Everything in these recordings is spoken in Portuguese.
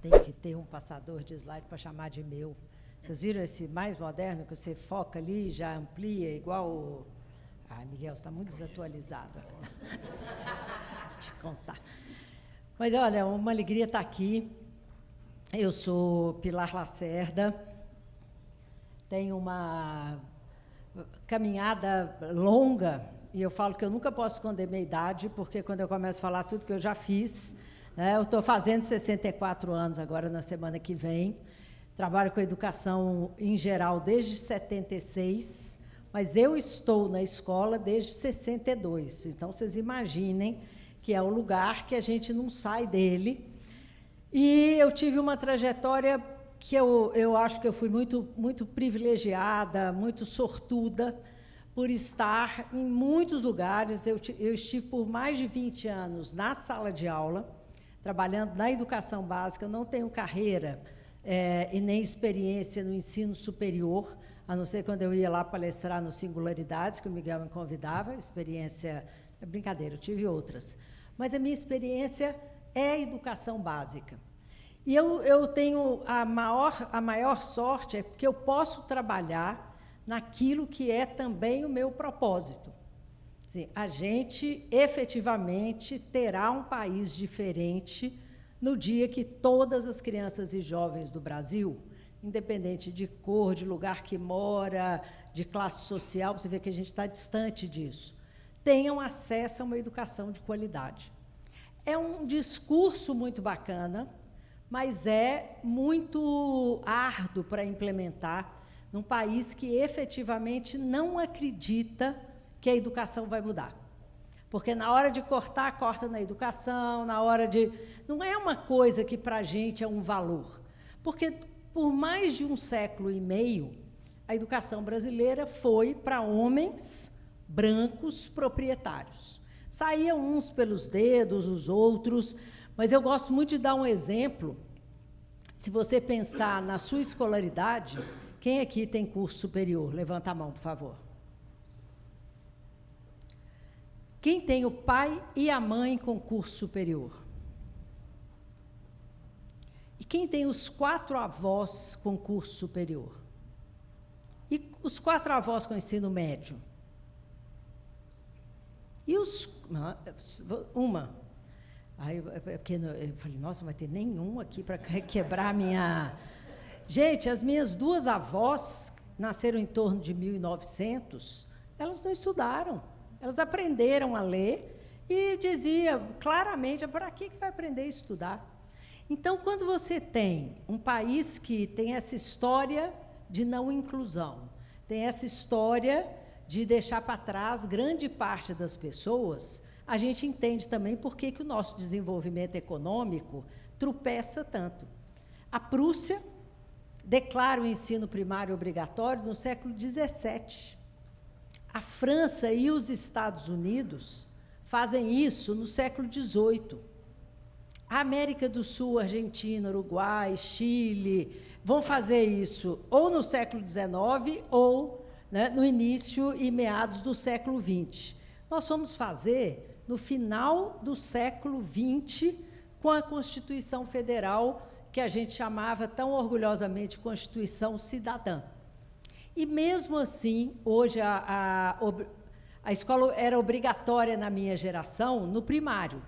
Tem que ter um passador de slide para chamar de meu. Vocês viram esse mais moderno, que você foca ali e já amplia, igual o... Ai, Miguel, você está muito desatualizado. Vou te contar. Mas, olha, uma alegria estar aqui. Eu sou Pilar Lacerda. Tenho uma caminhada longa, e eu falo que eu nunca posso esconder minha idade, porque quando eu começo a falar tudo que eu já fiz, né, eu estou fazendo 64 anos agora, na semana que vem. Trabalho com educação em geral desde 76, mas eu estou na escola desde 62. Então, vocês imaginem que é o lugar que a gente não sai dele. E eu tive uma trajetória que eu acho que eu fui muito privilegiada, muito sortuda, por estar em muitos lugares. Eu estive por mais de 20 anos na sala de aula, trabalhando na educação básica. Eu não tenho carreira e nem experiência no ensino superior, a não ser quando eu ia lá palestrar no Singularidades, que o Miguel me convidava. Experiência... É brincadeira, eu tive outras. Mas a minha experiência é educação básica. E eu tenho a maior sorte é porque eu posso trabalhar naquilo que é também o meu propósito. Assim, a gente efetivamente terá um país diferente no dia que todas as crianças e jovens do Brasil, independente de cor, de lugar que mora, de classe social, você vê que a gente está distante disso, tenham acesso a uma educação de qualidade. É um discurso muito bacana, mas é muito árduo para implementar num país que efetivamente não acredita que a educação vai mudar. Porque na hora de cortar, corta na educação, na hora de... Não é uma coisa que para a gente é um valor. Porque por mais de 1,5 séculos, a educação brasileira foi para homens brancos proprietários. Saíam uns pelos dedos, os outros, mas eu gosto muito de dar um exemplo. Se você pensar na sua escolaridade, quem aqui tem curso superior? Levanta a mão, por favor. Quem tem o pai e a mãe com curso superior? E quem tem os 4 avós com curso superior? E os 4 avós com ensino médio? E os... Uma. Aí, porque eu falei, nossa, não vai ter nenhum aqui para quebrar a minha... Gente, as minhas 2 avós nasceram em torno de 1900, elas não estudaram, elas aprenderam a ler e dizia claramente, para que vai aprender a estudar? Então, quando você tem um país que tem essa história de não inclusão, tem essa história de deixar para trás grande parte das pessoas, a gente entende também por que o nosso desenvolvimento econômico tropeça tanto. A Prússia declara o ensino primário obrigatório no século XVII. A França e os Estados Unidos fazem isso no século XVIII. A América do Sul, Argentina, Uruguai, Chile, vão fazer isso ou no século XIX ou, né, no início e meados do século XX. Nós vamos fazer no final do século XX, com a Constituição Federal, que a gente chamava tão orgulhosamente Constituição Cidadã. E, mesmo assim, hoje a escola era obrigatória na minha geração, no primário.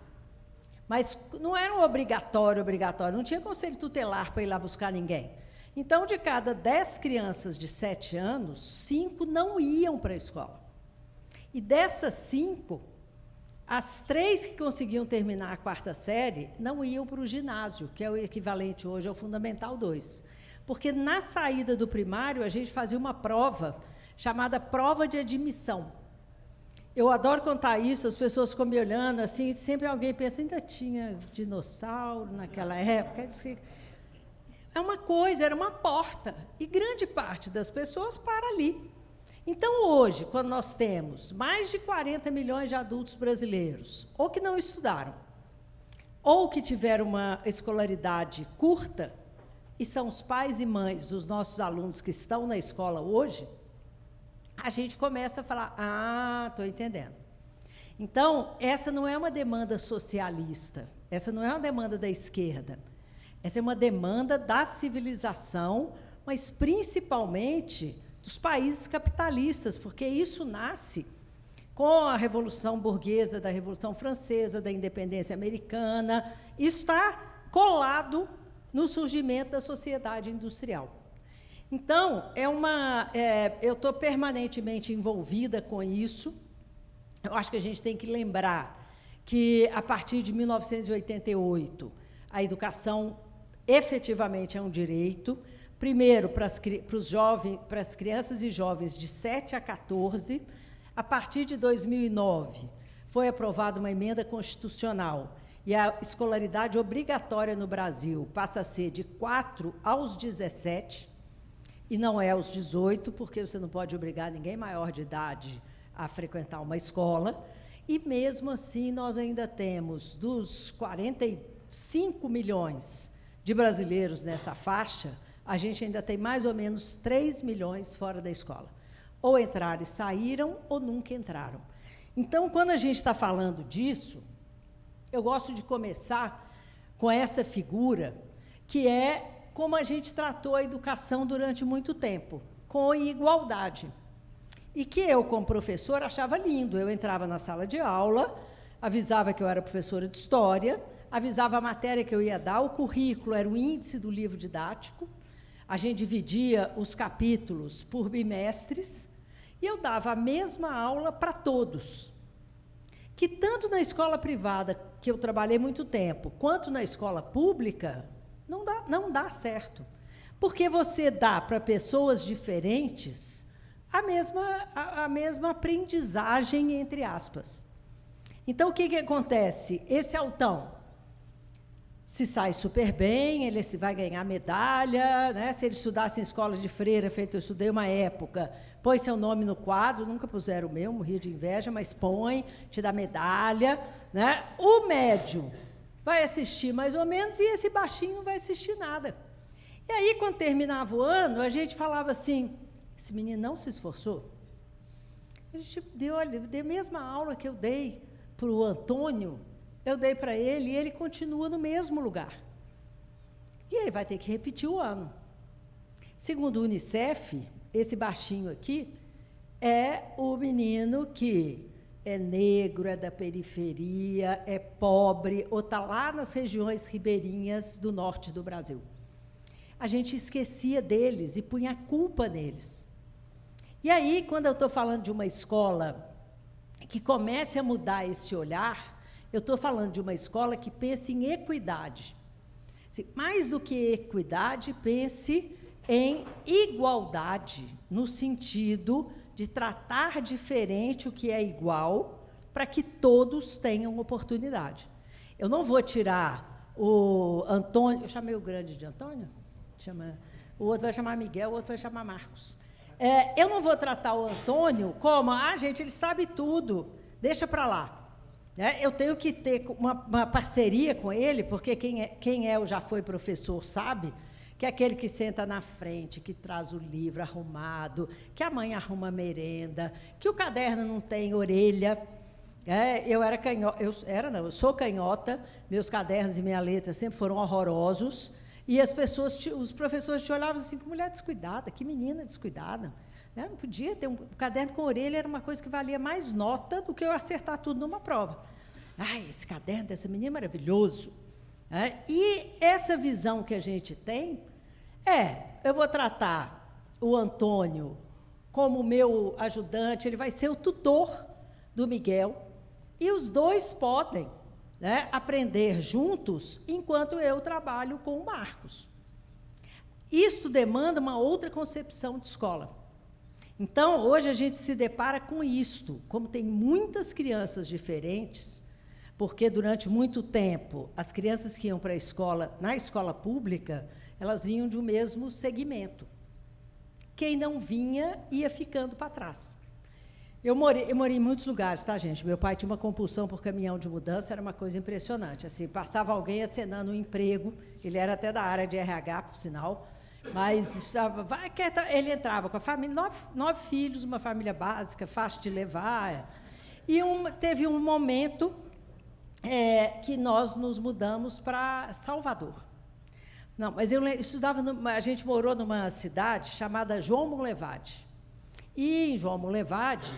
Mas não era um obrigatório, não tinha conselho tutelar para ir lá buscar ninguém. Então, de cada 10 crianças de 7 anos, 5 não iam para a escola. E dessas 5, as 3 que conseguiam terminar a 4ª série não iam para o ginásio, que é o equivalente hoje ao Fundamental 2. Porque, na saída do primário, a gente fazia uma prova chamada prova de admissão. Eu adoro contar isso, as pessoas ficam me olhando, assim, sempre alguém pensa, ainda tinha dinossauro naquela época. É uma coisa, era uma porta, e grande parte das pessoas para ali. Então, hoje, quando nós temos mais de 40 milhões de adultos brasileiros, ou que não estudaram, ou que tiveram uma escolaridade curta, e são os pais e mães dos nossos alunos que estão na escola hoje, a gente começa a falar, estou entendendo. Então, essa não é uma demanda socialista, essa não é uma demanda da esquerda, Essa é uma demanda da civilização, mas principalmente dos países capitalistas, porque isso nasce com a Revolução Burguesa, da Revolução Francesa, da independência americana, está colado no surgimento da sociedade industrial. Então, eu estou permanentemente envolvida com isso. Eu acho que a gente tem que lembrar que, a partir de 1988, a educação efetivamente é um direito, primeiro para as crianças e jovens de 7 a 14. A partir de 2009, foi aprovada uma emenda constitucional e a escolaridade obrigatória no Brasil passa a ser de 4 aos 17, e não é aos 18, porque você não pode obrigar ninguém maior de idade a frequentar uma escola. E, mesmo assim, nós ainda temos, dos 45 milhões de brasileiros nessa faixa, a gente ainda tem mais ou menos 3 milhões fora da escola. Ou entraram e saíram, ou nunca entraram. Então, quando a gente está falando disso, eu gosto de começar com essa figura, que é como a gente tratou a educação durante muito tempo, com igualdade. E que eu, como professor, achava lindo. Eu entrava na sala de aula, avisava que eu era professora de história, avisava a matéria que eu ia dar, o currículo era o índice do livro didático, a gente dividia os capítulos por bimestres, e eu dava a mesma aula para todos. Que tanto na escola privada, que eu trabalhei muito tempo, quanto na escola pública, não dá certo. Porque você dá para pessoas diferentes a mesma aprendizagem, entre aspas. Então, o que acontece? Esse altão se sai super bem, ele vai ganhar medalha, né? Se ele estudasse em escola de freira, feito eu estudei uma época, põe seu nome no quadro, nunca puseram o meu, morria de inveja, mas põe, te dá medalha, né? O médio vai assistir mais ou menos, e esse baixinho não vai assistir nada. E aí, quando terminava o ano, a gente falava assim, esse menino não se esforçou? A gente deu a mesma aula que eu dei para o Antônio, eu dei para ele, e ele continua no mesmo lugar. E ele vai ter que repetir o ano. Segundo o Unicef, esse baixinho aqui é o menino que é negro, é da periferia, é pobre, ou está lá nas regiões ribeirinhas do norte do Brasil. A gente esquecia deles e punha a culpa neles. E aí, quando eu estou falando de uma escola que comece a mudar esse olhar, eu estou falando de uma escola que pense em equidade. Mais do que equidade, pense em igualdade, no sentido de tratar diferente o que é igual, para que todos tenham oportunidade. Eu não vou tirar o Antônio, eu chamei o grande de Antônio? O outro vai chamar Miguel, o outro vai chamar Marcos. Eu não vou tratar o Antônio como, gente, ele sabe tudo, deixa para lá. Eu tenho que ter uma parceria com ele, porque quem já foi professor sabe que é aquele que senta na frente, que traz o livro arrumado, que a mãe arruma a merenda, que o caderno não tem orelha. Eu sou canhota, meus cadernos e minha letra sempre foram horrorosos, e os professores te olhavam assim, que mulher descuidada, que menina descuidada. Não podia ter um caderno com orelha, era uma coisa que valia mais nota do que eu acertar tudo numa prova. Esse caderno dessa menina é maravilhoso. E essa visão que a gente tem eu vou tratar o Antônio como meu ajudante, ele vai ser o tutor do Miguel, e os dois podem aprender juntos, enquanto eu trabalho com o Marcos. Isso demanda uma outra concepção de escola. Então, hoje a gente se depara com isto, como tem muitas crianças diferentes, porque durante muito tempo as crianças que iam para a escola, na escola pública, elas vinham de um mesmo segmento. Quem não vinha ia ficando para trás. Eu morei em muitos lugares, tá, gente? Meu pai tinha uma compulsão por caminhão de mudança, era uma coisa impressionante. Assim, passava alguém acenando um emprego, ele era até da área de RH, por sinal, mas ele entrava com a família, 9 filhos, uma família básica, fácil de levar. E teve um momento que nós nos mudamos para Salvador. Não, mas eu estudava, a gente morou numa cidade chamada João Monlevade. E em João Monlevade,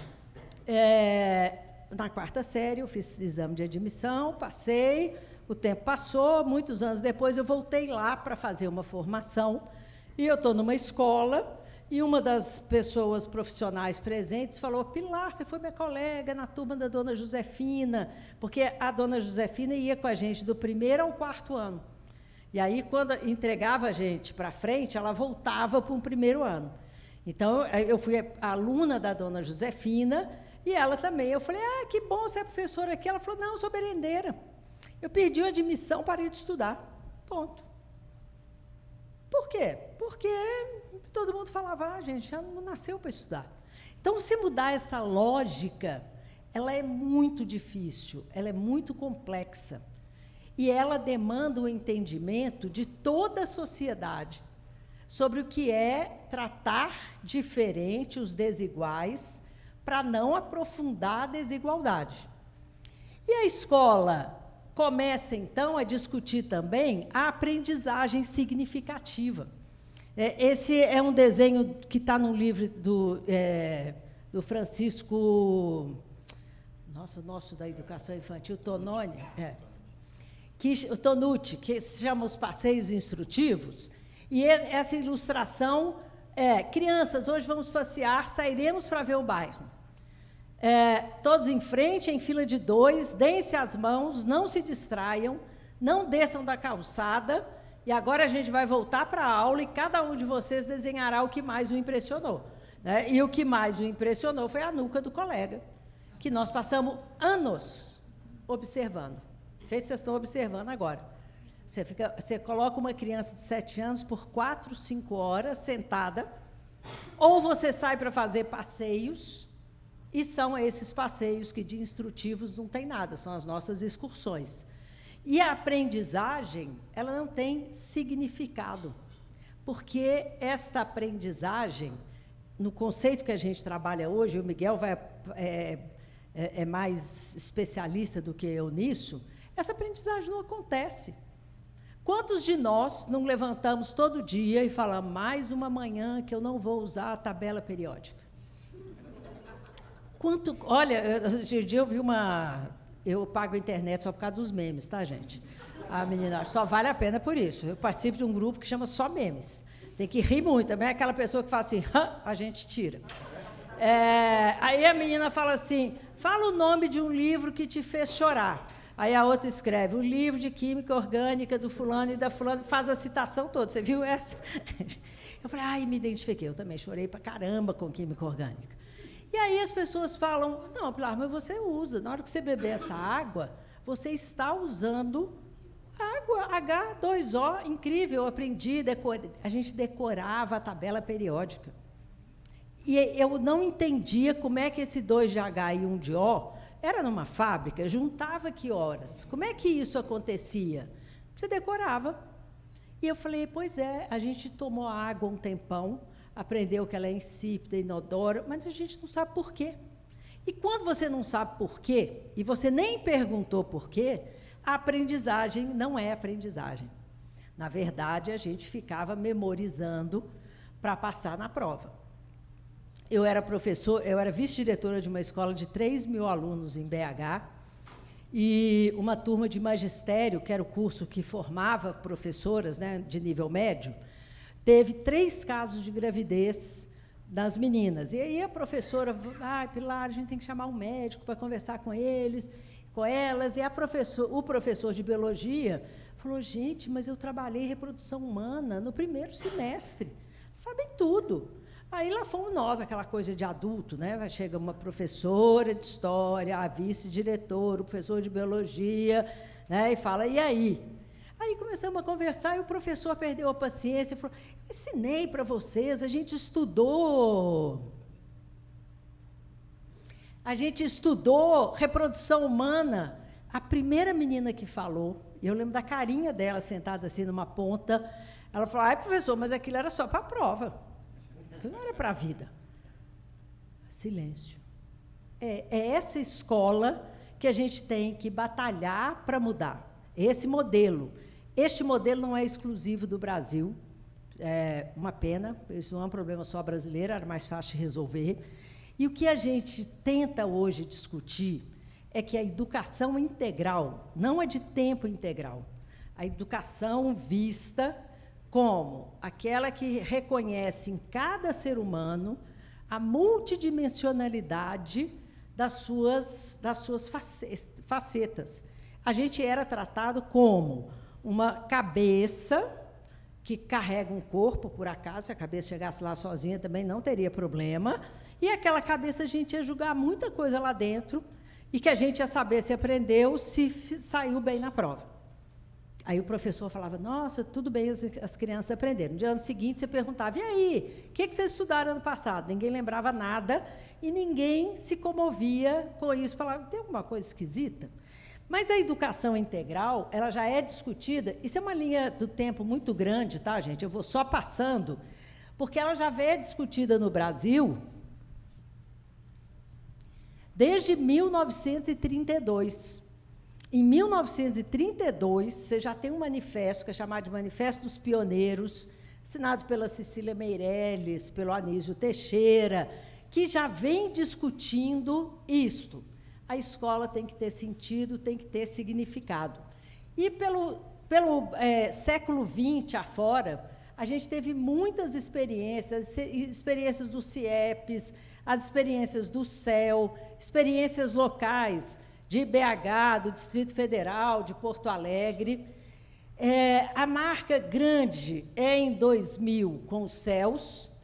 na quarta série, eu fiz exame de admissão, passei, o tempo passou, muitos anos depois eu voltei lá para fazer uma formação, e eu estou numa escola, e uma das pessoas profissionais presentes falou: Pilar, você foi minha colega na turma da dona Josefina, porque a dona Josefina ia com a gente do 1º ao 4º ano. E aí, quando entregava a gente para frente, ela voltava para um 1º ano. Então, eu fui aluna da dona Josefina, e ela também. Eu falei: ah, que bom, você é professora aqui. Ela falou: não, eu sou merendeira. Eu perdi a admissão, parei de estudar. Ponto. Por quê? Porque todo mundo falava: ah, gente, já não nasceu para estudar. Então, se mudar essa lógica, ela é muito difícil, ela é muito complexa. E ela demanda o entendimento de toda a sociedade sobre o que é tratar diferente os desiguais para não aprofundar a desigualdade. E a escola começa, então, a discutir também a aprendizagem significativa. Esse é um desenho que está num livro do Francisco, o nosso da educação infantil, Tononi, o Tonucci, que se chama Os Passeios Instrutivos, e essa ilustração é: crianças, hoje vamos passear, sairemos para ver o bairro. Todos em frente, em fila de 2, deem-se as mãos, não se distraiam, não desçam da calçada, e agora a gente vai voltar para a aula e cada um de vocês desenhará o que mais o impressionou. Né? E o que mais o impressionou foi a nuca do colega, que nós passamos anos observando. Feito, vocês estão observando agora. Você coloca uma criança de 7 anos por 4, 5 horas sentada, ou você sai para fazer passeios, e são esses passeios que de instrutivos não tem nada, são as nossas excursões. E a aprendizagem, ela não tem significado, porque esta aprendizagem, no conceito que a gente trabalha hoje, o Miguel é mais especialista do que eu nisso, essa aprendizagem não acontece. Quantos de nós não levantamos todo dia e falamos: mais uma manhã que eu não vou usar a tabela periódica? Olha, hoje em dia eu vi eu pago a internet só por causa dos memes, tá, gente? A menina, só vale a pena por isso. Eu participo de um grupo que chama Só Memes. Tem que rir muito, também é aquela pessoa que fala assim: a gente tira. Aí a menina fala assim: fala o nome de um livro que te fez chorar. Aí a outra escreve: o livro de química orgânica do fulano e da fulana, faz a citação toda. Você viu essa? Eu falei: ai, me identifiquei. Eu também chorei pra caramba com química orgânica. E aí as pessoas falam: não, Pilar, mas você usa. Na hora que você beber essa água, você está usando água H2O. Incrível, eu aprendi, a gente decorava a tabela periódica. E eu não entendia como é que esse 2 de H e 1 de O era numa fábrica, juntava que horas? Como é que isso acontecia? Você decorava. E eu falei: pois é, a gente tomou água um tempão, aprendeu que ela é insípida, inodora, mas a gente não sabe por quê. E quando você não sabe por quê, e você nem perguntou por quê, a aprendizagem não é aprendizagem. Na verdade, a gente ficava memorizando para passar na prova. Eu era vice-diretora de uma escola de 3.000 alunos em BH, e uma turma de magistério, que era o curso que formava professoras, né, de nível médio, teve 3 casos de gravidez das meninas. E aí a professora: Pilar, a gente tem que chamar um médico para conversar com elas. E o professor de biologia falou: gente, mas eu trabalhei em reprodução humana no 1º semestre, sabem tudo. Aí lá fomos nós, aquela coisa de adulto, né? Chega uma professora de história, a vice-diretora, o professor de biologia, né? E fala: e aí? Aí começamos a conversar e o professor perdeu a paciência e falou: ensinei para vocês, a gente estudou reprodução humana. A primeira menina que falou, eu lembro da carinha dela sentada assim numa ponta, ela falou: ai, professor, mas aquilo era só para a prova. Não era para a vida. Silêncio. É essa escola que a gente tem que batalhar para mudar. Esse modelo Este modelo não é exclusivo do Brasil, é uma pena, isso não é um problema só brasileiro, era mais fácil de resolver. E o que a gente tenta hoje discutir é que a educação integral não é de tempo integral, a educação vista como aquela que reconhece em cada ser humano a multidimensionalidade das suas facetas. A gente era tratado como uma cabeça que carrega um corpo, por acaso, se a cabeça chegasse lá sozinha também não teria problema, e aquela cabeça a gente ia julgar muita coisa lá dentro, e que a gente ia saber se aprendeu, se saiu bem na prova. Aí o professor falava, nossa, tudo bem, as crianças aprenderam. No dia seguinte, você perguntava, e aí, o que vocês estudaram ano passado? Ninguém lembrava nada, e ninguém se comovia com isso, falava, tem alguma coisa esquisita? Mas a educação integral, ela já é discutida, isso é uma linha do tempo muito grande, tá, gente? Eu vou só passando, porque ela já é discutida no Brasil desde 1932. Em 1932, você já tem um manifesto, que é chamado de Manifesto dos Pioneiros, assinado pela Cecília Meirelles, pelo Anísio Teixeira, que já vem discutindo isto. A escola tem que ter sentido, tem que ter significado. E, pelo século XX afora, a gente teve muitas experiências do CIEPS, as experiências do CEL, experiências locais, de BH, do Distrito Federal, de Porto Alegre. A marca grande é em 2000, com os CELS,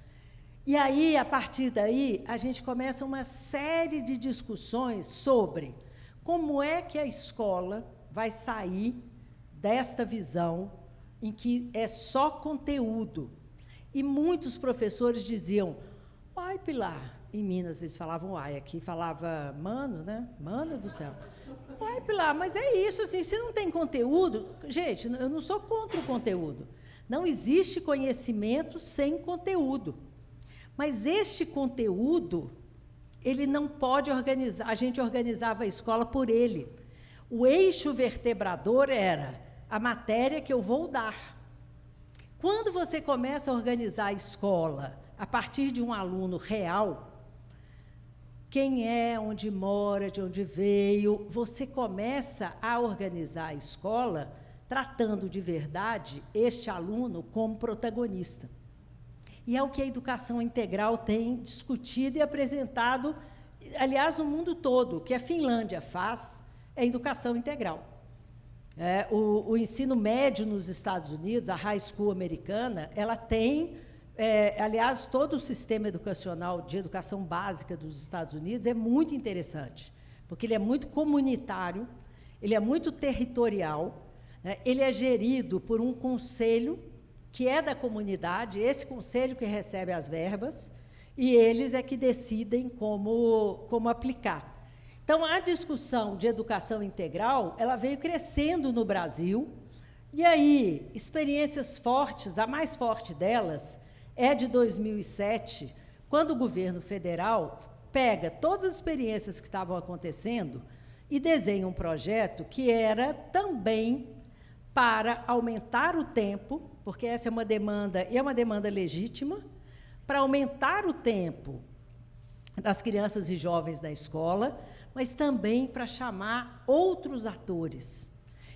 e aí, a partir daí, a gente começa uma série de discussões sobre como é que a escola vai sair desta visão em que é só conteúdo. E muitos professores diziam, ai, Pilar, em Minas eles falavam ai, aqui falava mano, né? Mano do céu. Ai, Pilar, mas é isso, assim, se não tem conteúdo... Gente, eu não sou contra o conteúdo. Não existe conhecimento sem conteúdo. Mas este conteúdo, ele não pode organizar, a gente organizava a escola por ele. O eixo vertebrador era a matéria que eu vou dar. Quando você começa a organizar a escola a partir de um aluno real, quem é, onde mora, de onde veio, você começa a organizar a escola tratando de verdade este aluno como protagonista. E é o que a educação integral tem discutido e apresentado, aliás, no mundo todo. O que a Finlândia faz é educação integral. O ensino médio nos Estados Unidos, a high school americana, ela tem, aliás, todo o sistema educacional de educação básica dos Estados Unidos é muito interessante, porque ele é muito comunitário, ele é muito territorial, né? Ele é gerido por um conselho que é da comunidade, esse conselho que recebe as verbas, e eles é que decidem como aplicar. Então, a discussão de educação integral, ela veio crescendo no Brasil, e aí, experiências fortes, a mais forte delas é de 2007, quando o governo federal pega todas as experiências que estavam acontecendo e desenha um projeto que era também para aumentar o tempo, porque essa é uma demanda, e é uma demanda legítima, para aumentar o tempo das crianças e jovens na escola, mas também para chamar outros atores.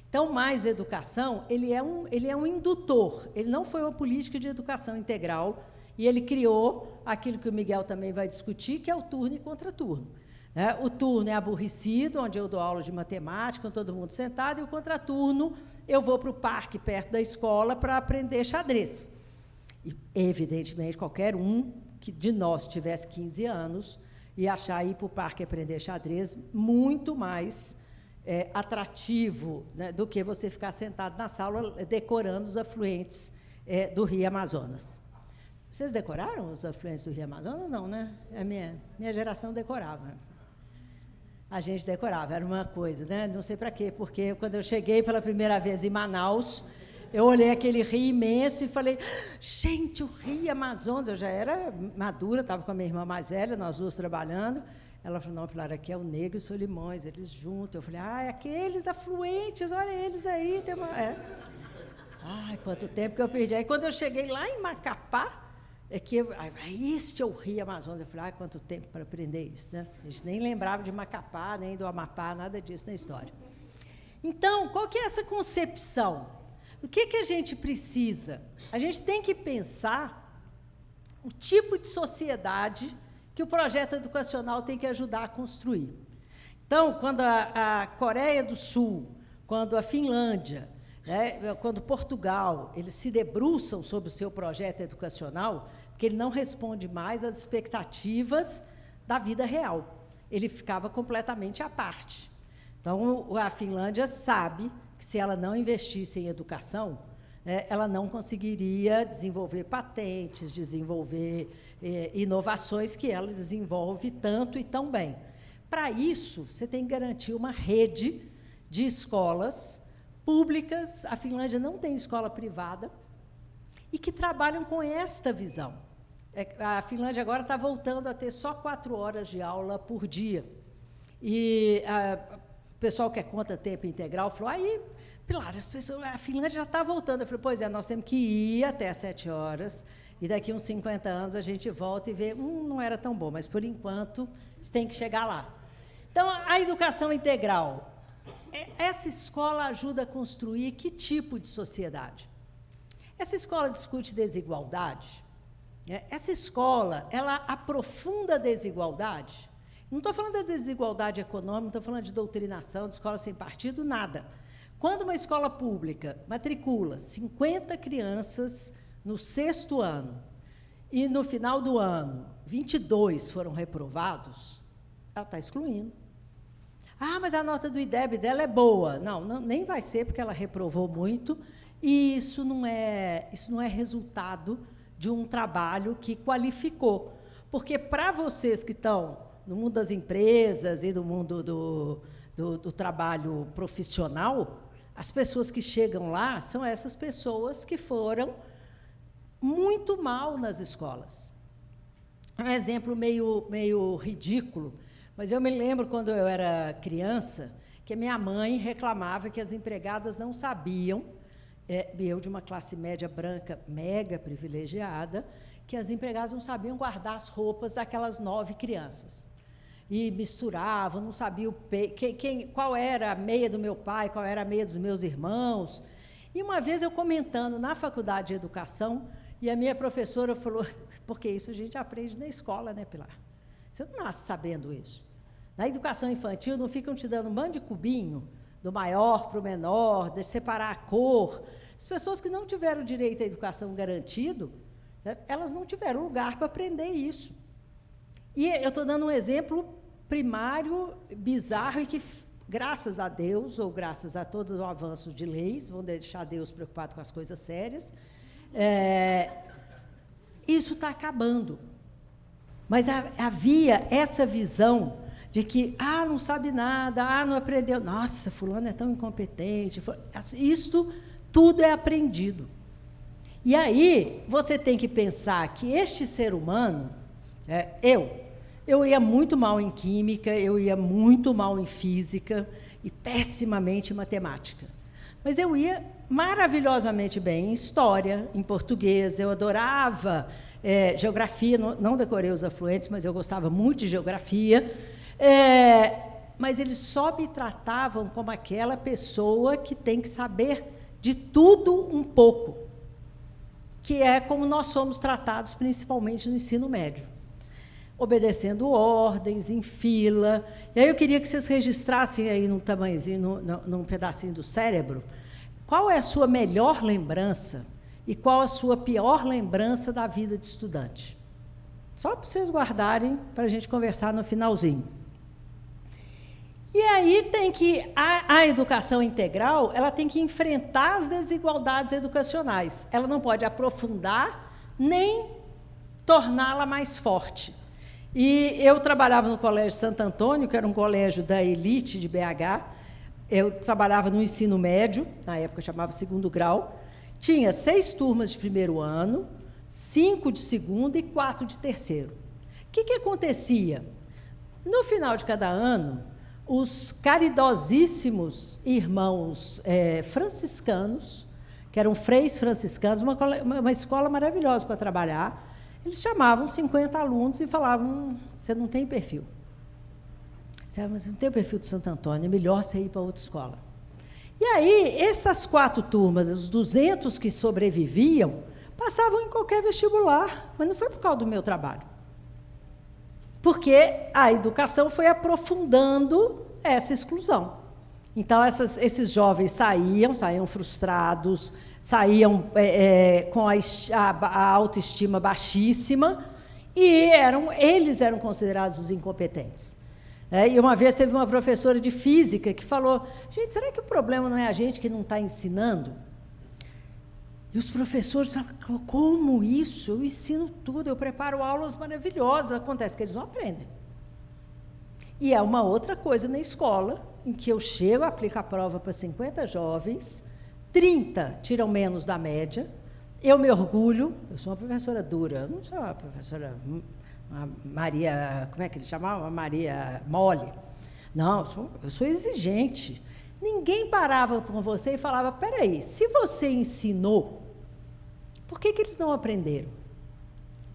Então, Mais Educação, ele é um indutor, ele não foi uma política de educação integral, e ele criou aquilo que o Miguel também vai discutir, que é o turno e contraturno. O turno é aborrecido, onde eu dou aula de matemática, com todo mundo sentado, e o contraturno, eu vou para o parque perto da escola para aprender xadrez. E, evidentemente, qualquer um que de nós tivesse 15 anos ia achar ir para o parque aprender xadrez muito mais atrativo, né, do que você ficar sentado na sala decorando os afluentes do Rio Amazonas. Vocês decoraram os afluentes do Rio Amazonas? Não, né? A minha geração decorava. A gente decorava, era uma coisa, né? Não sei para quê, porque quando eu cheguei pela primeira vez em Manaus, eu olhei aquele rio imenso e falei, gente, o Rio Amazonas, eu já era madura, estava com a minha irmã mais velha, nós duas trabalhando. Ela falou, não, Pilar, aqui é o Negro e o Solimões, eles juntos. Eu falei, aqueles afluentes, olha eles aí. Ai, quanto tempo que eu perdi. Aí, quando eu cheguei lá em Macapá, este é o Rio Amazonas. Eu falei, quanto tempo para aprender isso, né? A gente nem lembrava de Macapá, nem do Amapá, nada disso na história. Então, qual que é essa concepção? O que a gente precisa? A gente tem que pensar o tipo de sociedade que o projeto educacional tem que ajudar a construir. Então, quando a Coreia do Sul, quando a Finlândia, né, quando Portugal, eles se debruçam sobre o seu projeto educacional, porque ele não responde mais às expectativas da vida real. Ele ficava completamente à parte. Então, a Finlândia sabe que, se ela não investisse em educação, ela não conseguiria desenvolver patentes, desenvolver inovações que ela desenvolve tanto e tão bem. Para isso, você tem que garantir uma rede de escolas públicas, a Finlândia não tem escola privada, e que trabalham com esta visão. A Finlândia agora está voltando a ter só 4 horas de aula por dia. E o pessoal que é contra tempo integral falou, Pilar, a Finlândia já está voltando. Eu falei, pois é, nós temos que ir até às 7 horas, e daqui uns 50 anos a gente volta e vê, não era tão bom, mas, por enquanto, a gente tem que chegar lá. Então, a educação integral, essa escola ajuda a construir que tipo de sociedade? Essa escola discute desigualdade? Essa escola, ela aprofunda a desigualdade? Não estou falando da desigualdade econômica, não estou falando de doutrinação, de escola sem partido, nada. Quando uma escola pública matricula 50 crianças no 6º ano e, no final do ano, 22 foram reprovados, ela está excluindo. Mas a nota do IDEB dela é boa. Não, nem vai ser, porque ela reprovou muito, e isso não é resultado de um trabalho que qualificou. Porque, para vocês que estão no mundo das empresas e no mundo do trabalho profissional, as pessoas que chegam lá são essas pessoas que foram muito mal nas escolas. É um exemplo meio ridículo, mas eu me lembro, quando eu era criança, que a minha mãe reclamava que as empregadas não sabiam, eu de uma classe média branca mega privilegiada, que as empregadas não sabiam guardar as roupas daquelas 9 crianças. E misturavam, não sabiam qual era a meia do meu pai, qual era a meia dos meus irmãos. E, uma vez, eu comentando na faculdade de educação, e a minha professora falou, porque isso a gente aprende na escola, né, Pilar? Você não nasce sabendo isso. Na educação infantil, não ficam te dando um bando de cubinho, do maior para o menor, de separar a cor. As pessoas que não tiveram direito à educação garantido, elas não tiveram lugar para aprender isso. E eu estou dando um exemplo primário, bizarro, e que, graças a Deus, ou graças a todos os avanços de leis, vão deixar Deus preocupado com as coisas sérias, isso está acabando. Mas havia essa visão de que, não sabe nada, não aprendeu, nossa, fulano é tão incompetente. Isto tudo é aprendido. E aí, você tem que pensar que este ser humano, eu ia muito mal em química, eu ia muito mal em física e pessimamente em matemática. Mas eu ia maravilhosamente bem em história, em português, eu adorava geografia, não decorei os afluentes, mas eu gostava muito de geografia, mas eles só me tratavam como aquela pessoa que tem que saber de tudo um pouco, que é como nós somos tratados, principalmente no ensino médio, obedecendo ordens, em fila. E aí eu queria que vocês registrassem aí num tamanhozinho, num pedacinho do cérebro, qual é a sua melhor lembrança e qual a sua pior lembrança da vida de estudante. Só para vocês guardarem, para a gente conversar no finalzinho. E aí tem que, a educação integral, ela tem que enfrentar as desigualdades educacionais. Ela não pode aprofundar, nem torná-la mais forte. E eu trabalhava no Colégio Santo Antônio, que era um colégio da elite de BH. Eu trabalhava no ensino médio, na época chamava 2º grau. Tinha 6 turmas de 1º ano, 5 de 2º e 4 de 3º. O que acontecia? No final de cada ano, os caridosíssimos irmãos franciscanos, que eram freis franciscanos, uma escola maravilhosa para trabalhar. Eles chamavam 50 alunos e falavam, você não tem perfil. Você não tem o perfil de Santo Antônio, é melhor você ir para outra escola. E aí, essas 4 turmas, os 200 que sobreviviam, passavam em qualquer vestibular, mas não foi por causa do meu trabalho. Porque a educação foi aprofundando essa exclusão. Então, esses jovens saíam frustrados, saíam com a autoestima baixíssima, e eles eram considerados os incompetentes. E uma vez teve uma professora de física que falou, gente, será que o problema não é a gente que não está ensinando? E os professores falaram, como isso? Eu ensino tudo, eu preparo aulas maravilhosas, acontece que eles não aprendem. E é uma outra coisa na escola, em que eu chego, aplico a prova para 50 jovens, 30 tiram menos da média, eu me orgulho, eu sou uma professora dura, eu não sou uma professora... Uma Maria, como é que ele chamava? Uma Maria Mole. Não, eu sou exigente. Ninguém parava com você e falava, peraí, se você ensinou, por que eles não aprenderam?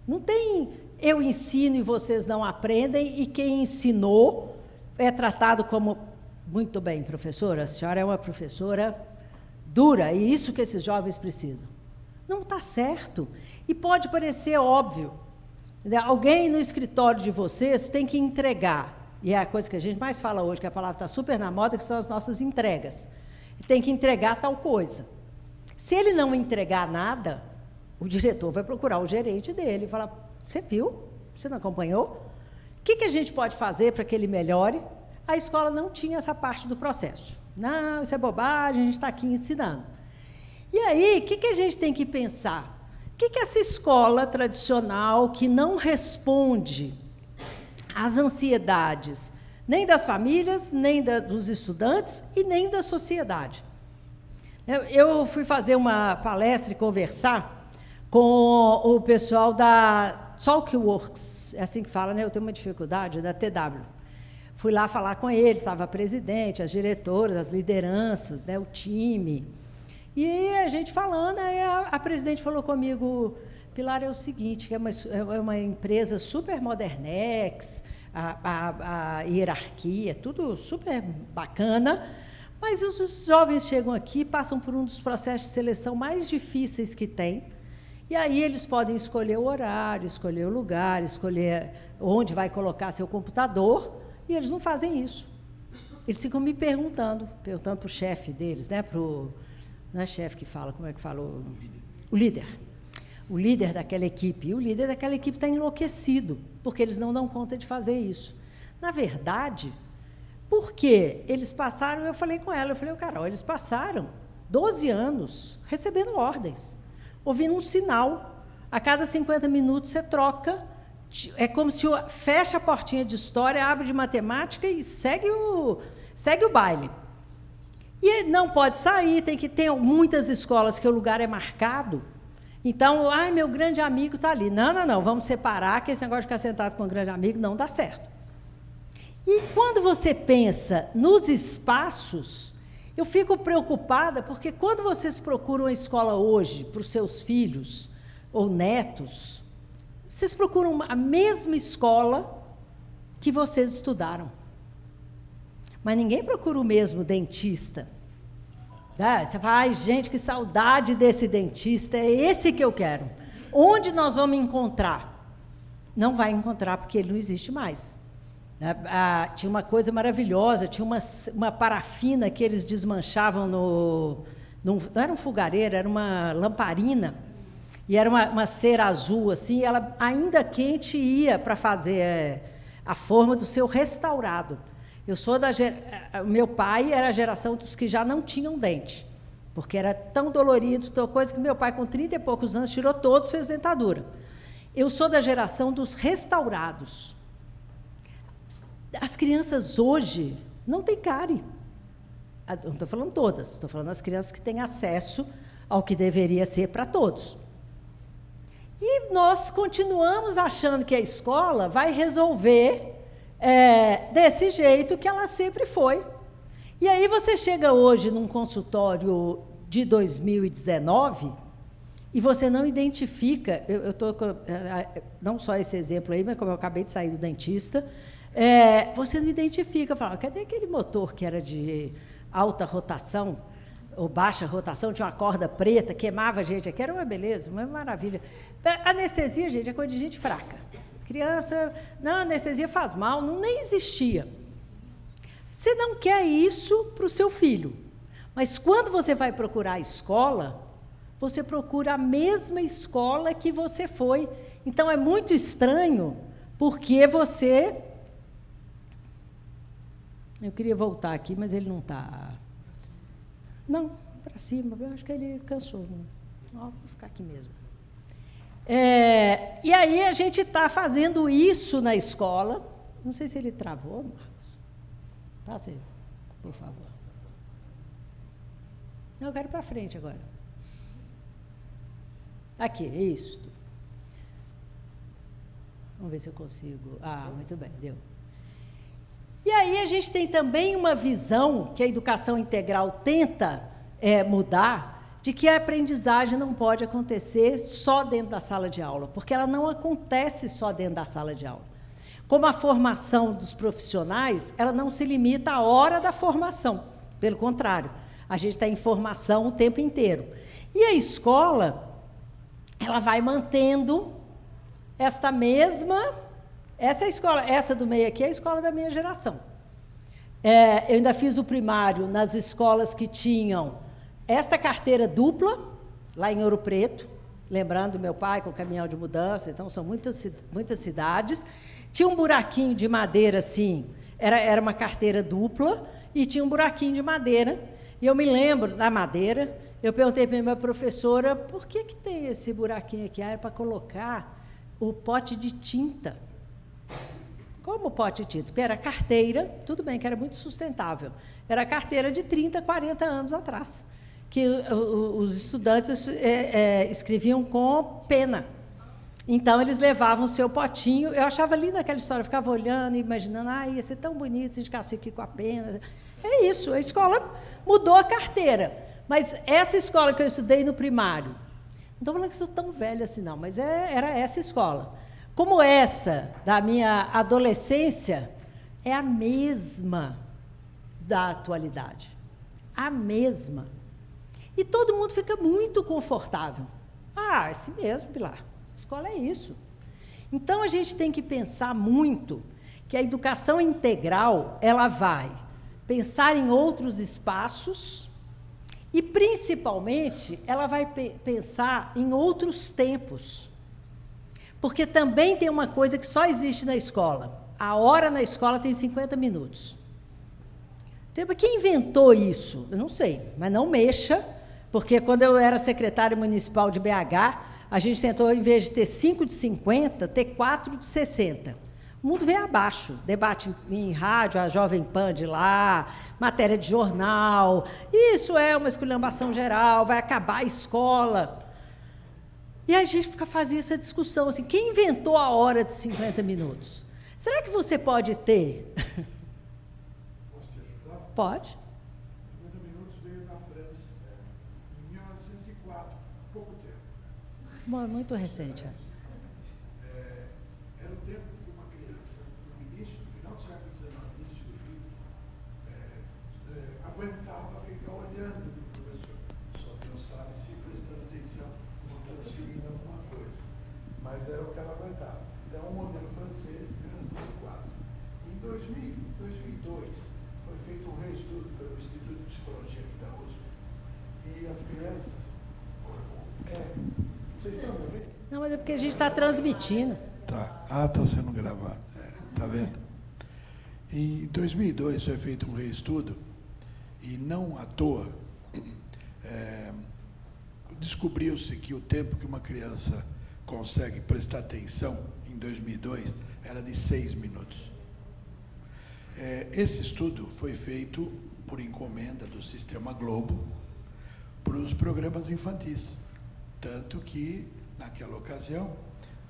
Não tem eu ensino e vocês não aprendem, e quem ensinou é tratado como, muito bem, professora, a senhora é uma professora dura, e isso que esses jovens precisam. Não está certo. E pode parecer óbvio. Alguém no escritório de vocês tem que entregar, e é a coisa que a gente mais fala hoje, que a palavra está super na moda, que são as nossas entregas. Tem que entregar tal coisa. Se ele não entregar nada, o diretor vai procurar o gerente dele e falar, você viu? Você não acompanhou? O que a gente pode fazer para que ele melhore? A escola não tinha essa parte do processo. Não, isso é bobagem, a gente está aqui ensinando. E aí, o que a gente tem que pensar? O que essa escola tradicional, que não responde às ansiedades nem das famílias, nem dos estudantes e nem da sociedade? Eu fui fazer uma palestra e conversar com o pessoal da Talkworks, é assim que fala, né? Eu tenho uma dificuldade, da TW. Fui lá falar com eles, estava a presidente, as diretoras, as lideranças, né, o time. E a gente falando, aí a presidente falou comigo, Pilar, é o seguinte, que é uma empresa super modernex, a hierarquia, tudo super bacana, mas os jovens chegam aqui, passam por um dos processos de seleção mais difíceis que tem, e aí eles podem escolher o horário, escolher o lugar, escolher onde vai colocar seu computador, e eles não fazem isso. Eles ficam me perguntando para o chefe deles, né, não é chefe que fala, como é que fala? O líder. O líder daquela equipe. E o líder daquela equipe está enlouquecido, porque eles não dão conta de fazer isso. Na verdade, porque eles passaram, eu falei com ela, eu falei, Carol, eles passaram 12 anos recebendo ordens, ouvindo um sinal. A cada 50 minutos você troca, é como se fecha a portinha de história, abre de matemática e segue o baile. E não pode sair, tem que ter muitas escolas que o lugar é marcado. Então, meu grande amigo está ali. Não, vamos separar, que esse negócio de ficar sentado com um grande amigo não dá certo. E quando você pensa nos espaços, eu fico preocupada, porque quando vocês procuram a escola hoje para os seus filhos ou netos, vocês procuram a mesma escola que vocês estudaram. Mas ninguém procura o mesmo dentista. Você fala, gente, que saudade desse dentista, é esse que eu quero. Onde nós vamos encontrar? Não vai encontrar, porque ele não existe mais. Tinha uma coisa maravilhosa, tinha uma parafina que eles desmanchavam não era um fogareiro, era uma lamparina, e era uma cera azul, assim, ela ainda quente ia para fazer a forma do seu restaurado. Meu pai era a geração dos que já não tinham dente, porque era tão dolorido, tal coisa, que meu pai, com 30 e poucos anos, tirou todos, fez dentadura. Eu sou da geração dos restaurados. As crianças hoje não têm cárie. Não estou falando todas, estou falando as crianças que têm acesso ao que deveria ser para todos. E nós continuamos achando que a escola vai resolver desse jeito que ela sempre foi. E aí você chega hoje num consultório de 2019, e você não identifica, eu estou não só esse exemplo aí, mas como eu acabei de sair do dentista, você não identifica, fala, cadê aquele motor que era de alta rotação, ou baixa rotação, tinha uma corda preta, queimava a gente aqui, era uma beleza, uma maravilha. Anestesia, gente, é coisa de gente fraca. Criança, não, anestesia faz mal, não nem existia. Você não quer isso para o seu filho, mas quando você vai procurar a escola, você procura a mesma escola que você foi. Então, é muito estranho, porque você... Eu queria voltar aqui, mas ele não está... Não, para cima, eu acho que ele cansou. Vou ficar aqui mesmo. E aí a gente está fazendo isso na escola. Não sei se ele travou, Marcos. Passa aí, por favor. Não, eu quero ir para frente agora. Aqui, isso. Vamos ver se eu consigo. Muito bem, deu. E aí a gente tem também uma visão que a educação integral tenta mudar, de que a aprendizagem não pode acontecer só dentro da sala de aula, porque ela não acontece só dentro da sala de aula. Como a formação dos profissionais, ela não se limita à hora da formação, pelo contrário, a gente está em formação o tempo inteiro. E a escola, ela vai mantendo essa escola, essa do meio aqui é a escola da minha geração. Eu ainda fiz o primário nas escolas que tinham esta carteira dupla, lá em Ouro Preto, lembrando meu pai com caminhão de mudança, então são muitas cidades. Tinha um buraquinho de madeira, assim, era uma carteira dupla, e tinha um buraquinho de madeira, e eu me lembro, na madeira, eu perguntei para a minha professora, por que tem esse buraquinho aqui? Era para colocar o pote de tinta. Como pote de tinta? Porque era carteira, tudo bem que era muito sustentável, era carteira de 30, 40 anos atrás, que os estudantes escreviam com pena. Então, eles levavam o seu potinho, eu achava linda aquela história, eu ficava olhando e imaginando, ia ser tão bonito se a gente ficasse aqui com a pena. É isso, a escola mudou a carteira, mas essa escola que eu estudei no primário, não estou falando que sou tão velha assim não, mas era essa escola. Como essa da minha adolescência, é a mesma da atualidade. A mesma. E todo mundo fica muito confortável. Esse mesmo, Pilar. A escola é isso. Então, a gente tem que pensar muito que a educação integral, ela vai pensar em outros espaços e, principalmente, ela vai pensar em outros tempos. Porque também tem uma coisa que só existe na escola. A hora na escola tem 50 minutos. Então, quem inventou isso? Eu não sei, mas não mexa, porque quando eu era secretária municipal de BH, a gente tentou, em vez de ter 5 de 50, ter 4 de 60. O mundo veio abaixo, debate em rádio, a Jovem Pan de lá, matéria de jornal, isso é uma esculhambação geral, vai acabar a escola. E a gente fazia essa discussão, assim, quem inventou a hora de 50 minutos? Será que você pode ter? Posso te ajudar? Pode. 50 minutos veio na França, em 1904, pouco tempo. Muito recente. Era o tempo que uma criança, no final do século XIX, início do XX, aguentava ficar olhando o professor, só que não sabe se prestando atenção ou transferindo alguma coisa. Mas era o que ela aguentava. Então, o modelo francês, 1904. Em 2002, foi feito um reestudo pelo Instituto de Psicologia aqui da USP, e as crianças... Vocês estão me ouvindo? Não, mas é porque a gente está transmitindo. Tá. Está sendo gravado. Está vendo? Em 2002 foi feito um reestudo, e não à toa, descobriu-se que o tempo que uma criança consegue prestar atenção em 2002 era de 6 minutos. Esse estudo foi feito por encomenda do Sistema Globo para os programas infantis. Tanto que, naquela ocasião,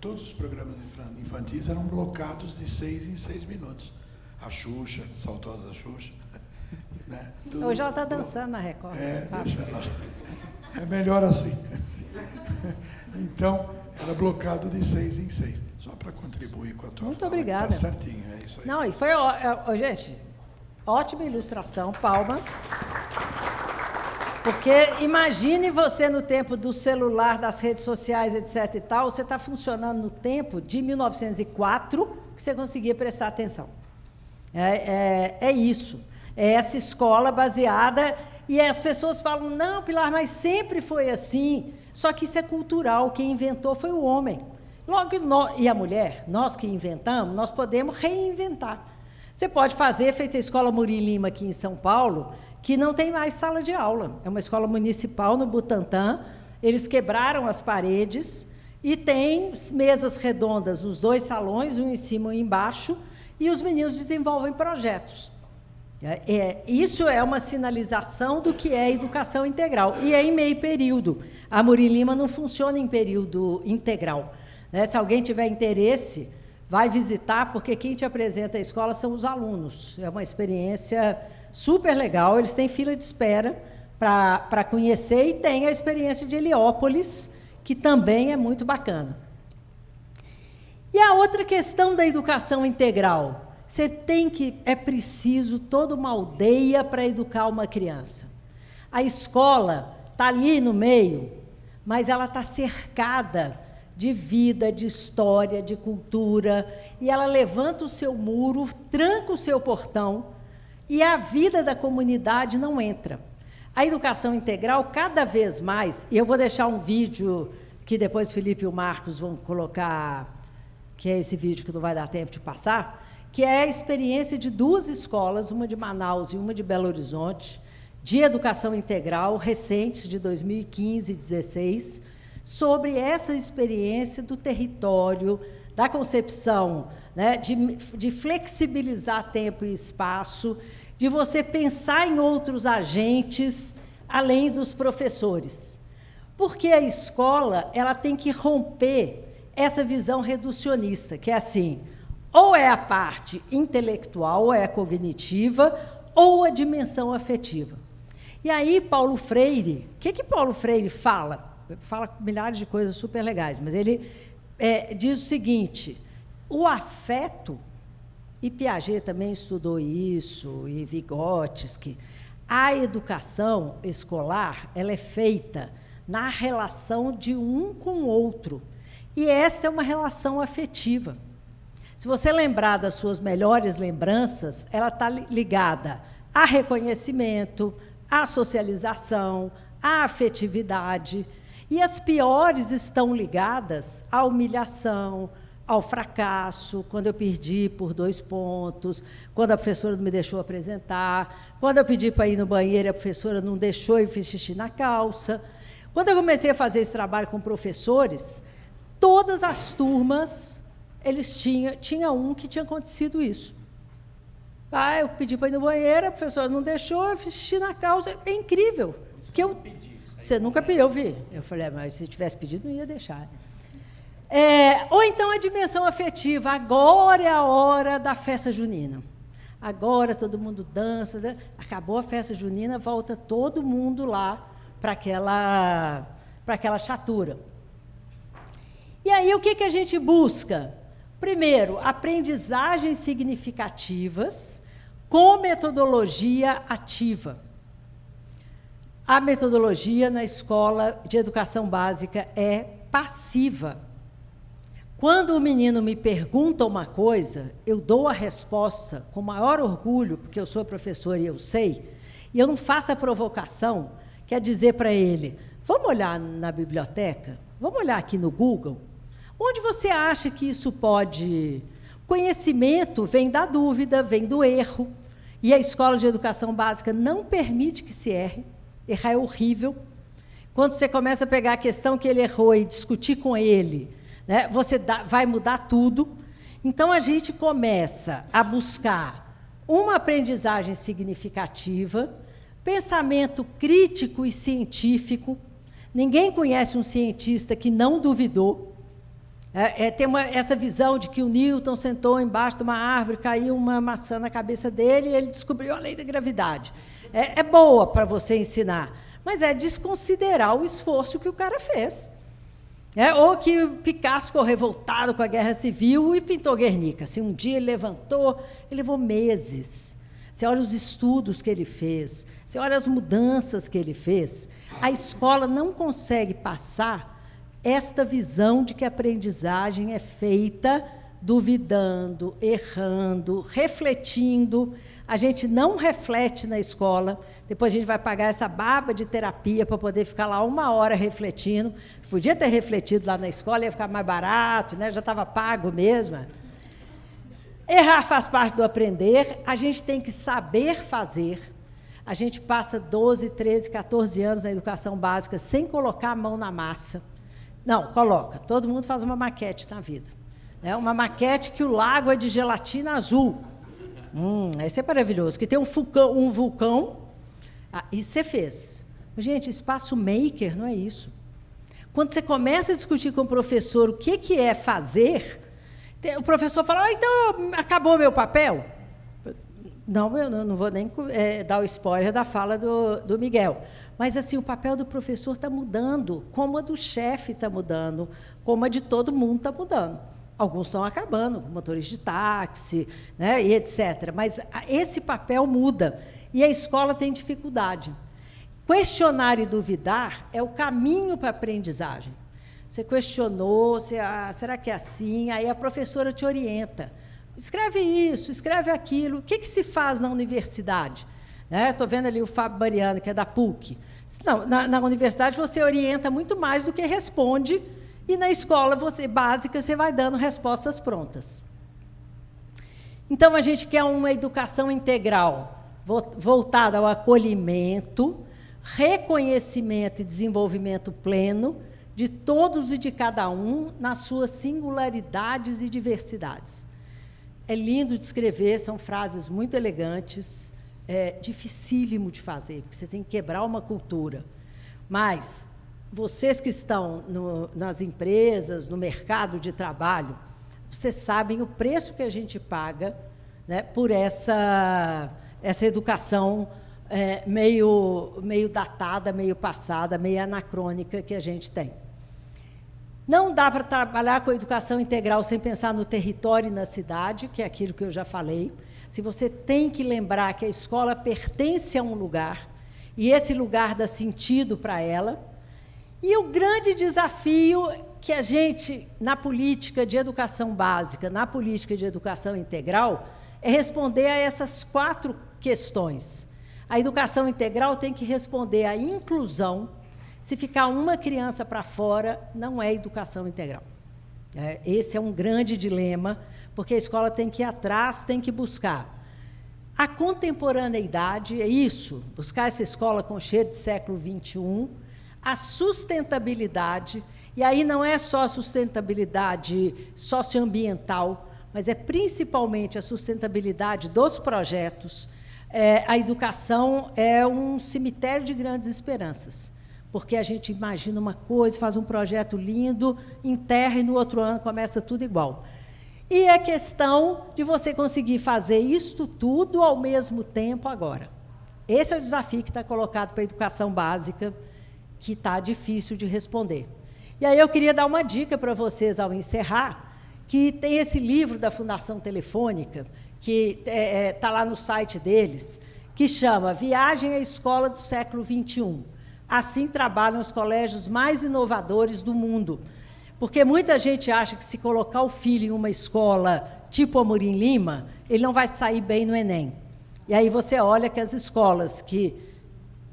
todos os programas infantis eram blocados de 6 em 6 minutos. A Xuxa, saudosa Xuxa. Né? Hoje ela está dançando na Record. Deixa ela. É melhor assim. Então, era blocado de 6 em 6. Só para contribuir com a tua Muito fala. obrigada. Está certinho, é isso aí. Não, e foi, gente, ótima ilustração, palmas. Porque imagine você no tempo do celular, das redes sociais, etc. e tal, você está funcionando no tempo de 1904 que você conseguia prestar atenção. É isso. É essa escola baseada... E as pessoas falam, não, Pilar, mas sempre foi assim. Só que isso é cultural, quem inventou foi o homem. Logo, e a mulher, nós que inventamos, nós podemos reinventar. Você pode fazer, feita a Escola Murilo Lima aqui em São Paulo, que não tem mais sala de aula. É uma escola municipal no Butantã, eles quebraram as paredes e tem mesas redondas nos 2 salões, um em cima e um embaixo, e os meninos desenvolvem projetos. Isso é uma sinalização do que é educação integral, e é em meio período. A Murilo Lima não funciona em período integral. Né? Se alguém tiver interesse, vai visitar, porque quem te apresenta a escola são os alunos. É uma experiência super legal, eles têm fila de espera para conhecer, e tem a experiência de Heliópolis, que também é muito bacana. E a outra questão da educação integral... é preciso toda uma aldeia para educar uma criança. A escola está ali no meio, mas ela está cercada de vida, de história, de cultura, e ela levanta o seu muro, tranca o seu portão, e a vida da comunidade não entra. A educação integral, cada vez mais, e eu vou deixar um vídeo que depois Felipe e o Marcos vão colocar, que é esse vídeo que não vai dar tempo de passar, que é a experiência de 2 escolas, uma de Manaus e uma de Belo Horizonte, de educação integral, recentes, de 2015 e 2016, sobre essa experiência do território, da concepção, né, de flexibilizar tempo e espaço, de você pensar em outros agentes, além dos professores. Porque a escola ela tem que romper essa visão reducionista, que é assim... ou é a parte intelectual, ou é a cognitiva, ou a dimensão afetiva. E aí, Paulo Freire, o que Paulo Freire fala? Fala milhares de coisas super legais, mas ele diz o seguinte, o afeto, e Piaget também estudou isso, e Vygotsky, a educação escolar ela é feita na relação de um com o outro, e esta é uma relação afetiva. Se você lembrar das suas melhores lembranças, ela está ligada a reconhecimento, à socialização, à afetividade. E as piores estão ligadas à humilhação, ao fracasso, quando eu perdi por 2 pontos, quando a professora não me deixou apresentar, quando eu pedi para ir no banheiro, a professora não deixou e fiz xixi na calça. Quando eu comecei a fazer esse trabalho com professores, todas as turmas... eles tinha um que tinha acontecido isso. Eu pedi para ir no banheiro, a professora não deixou, eu fiz xixi na calça. É incrível. Que você nunca pediu, eu vi. Eu falei, mas se tivesse pedido, não ia deixar. Ou então a dimensão afetiva. Agora é a hora da festa junina. Agora todo mundo dança. Acabou a festa junina, volta todo mundo lá para aquela chatura. E aí, o que a gente busca? Primeiro, aprendizagens significativas com metodologia ativa. A metodologia na escola de educação básica é passiva. Quando o menino me pergunta uma coisa, eu dou a resposta com maior orgulho, porque eu sou professora e eu sei, e eu não faço a provocação, que é dizer para ele, vamos olhar na biblioteca? Vamos olhar aqui no Google? Onde você acha que isso pode... Conhecimento vem da dúvida, vem do erro, e a escola de educação básica não permite que se erre. Errar é horrível. Quando você começa a pegar a questão que ele errou e discutir com ele, né, vai mudar tudo. Então, a gente começa a buscar uma aprendizagem significativa, pensamento crítico e científico. Ninguém conhece um cientista que não duvidou. Tem essa visão de que o Newton sentou embaixo de uma árvore, caiu uma maçã na cabeça dele e ele descobriu a lei da gravidade. É boa para você ensinar, mas é desconsiderar o esforço que o cara fez. Ou que o Picasso ficou revoltado com a Guerra Civil e pintou Guernica. Se um dia ele levantou, ele levou meses. Você olha os estudos que ele fez, você olha as mudanças que ele fez. A escola não consegue passar esta visão de que a aprendizagem é feita duvidando, errando, refletindo. A gente não reflete na escola, depois a gente vai pagar essa baba de terapia para poder ficar lá 1 hora refletindo. Podia ter refletido lá na escola, ia ficar mais barato, né? Já estava pago mesmo. Errar faz parte do aprender, a gente tem que saber fazer. A gente passa 12, 13, 14 anos na educação básica sem colocar a mão na massa. Não, coloca. Todo mundo faz uma maquete na vida. Uma maquete que o lago é de gelatina azul. Esse é maravilhoso. Que tem um vulcão. Isso você fez. Gente, espaço maker não é isso. Quando você começa a discutir com o professor o que é fazer, o professor fala, então acabou meu papel? Não, eu não vou nem dar o spoiler da fala do Miguel. Mas, assim, o papel do professor está mudando, como a do chefe está mudando, como a de todo mundo está mudando. Alguns estão acabando, motores de táxi, né, e etc. Mas esse papel muda, e a escola tem dificuldade. Questionar e duvidar é o caminho para a aprendizagem. Você questionou, será que é assim? Aí a professora te orienta. Escreve isso, escreve aquilo. O que se faz na universidade? Estou vendo ali o Fábio Mariano, que é da PUC. Não, na universidade você orienta muito mais do que responde, e na escola básica você vai dando respostas prontas. Então, a gente quer uma educação integral, voltada ao acolhimento, reconhecimento e desenvolvimento pleno de todos e de cada um nas suas singularidades e diversidades. É lindo de escrever, são frases muito elegantes, é dificílimo de fazer, porque você tem que quebrar uma cultura. Mas vocês que estão nas empresas, no mercado de trabalho, vocês sabem o preço que a gente paga, né, por essa educação meio datada, meio passada, meio anacrônica que a gente tem. Não dá para trabalhar com a educação integral sem pensar no território e na cidade, que é aquilo que eu já falei. Se você tem que lembrar que a escola pertence a um lugar, e esse lugar dá sentido para ela. E o grande desafio que a gente, na política de educação básica, na política de educação integral, é responder a essas 4 questões. A educação integral tem que responder à inclusão. Se ficar uma criança para fora, não é educação integral. Esse é um grande dilema, porque a escola tem que ir atrás, tem que buscar. A contemporaneidade é isso, buscar essa escola com cheiro de século XXI, a sustentabilidade, e aí não é só a sustentabilidade socioambiental, mas é principalmente a sustentabilidade dos projetos. A educação é um cemitério de grandes esperanças, porque a gente imagina uma coisa, faz um projeto lindo, enterra e no outro ano começa tudo igual. E a questão de você conseguir fazer isto tudo ao mesmo tempo agora. Esse é o desafio que está colocado para a educação básica, que está difícil de responder. E aí eu queria dar uma dica para vocês, ao encerrar, que tem esse livro da Fundação Telefônica, que está lá no site deles, que chama Viagem à Escola do Século XXI. Assim trabalham os colégios mais inovadores do mundo. Porque muita gente acha que, se colocar o filho em uma escola tipo Amorim Lima, ele não vai sair bem no Enem. E aí você olha que as escolas que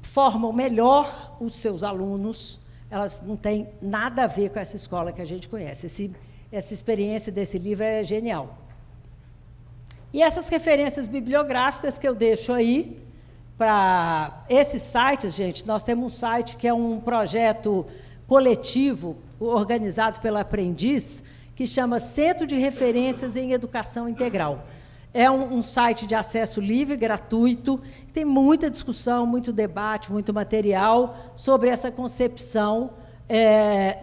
formam melhor os seus alunos, elas não têm nada a ver com essa escola que a gente conhece. Essa experiência desse livro é genial. E essas referências bibliográficas que eu deixo aí, para esses sites, gente, nós temos um site que é um projeto coletivo, organizado pela Aprendiz, que chama Centro de Referências em Educação Integral. É um site de acesso livre, gratuito, tem muita discussão, muito debate, muito material sobre essa concepção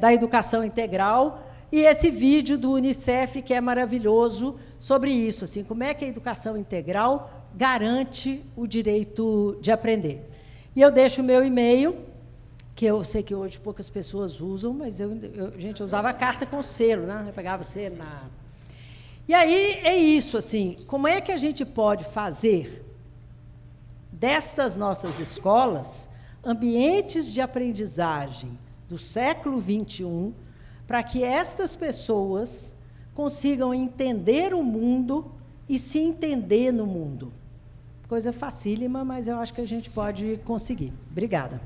da educação integral, e esse vídeo do Unicef, que é maravilhoso, sobre isso, assim, como é que a educação integral garante o direito de aprender. E eu deixo o meu e-mail, que eu sei que hoje poucas pessoas usam, mas gente, eu usava a carta com selo, né? Eu pegava o selo na... E aí é isso, assim, como é que a gente pode fazer destas nossas escolas ambientes de aprendizagem do século XXI para que estas pessoas consigam entender o mundo e se entender no mundo? Coisa facílima, mas eu acho que a gente pode conseguir. Obrigada.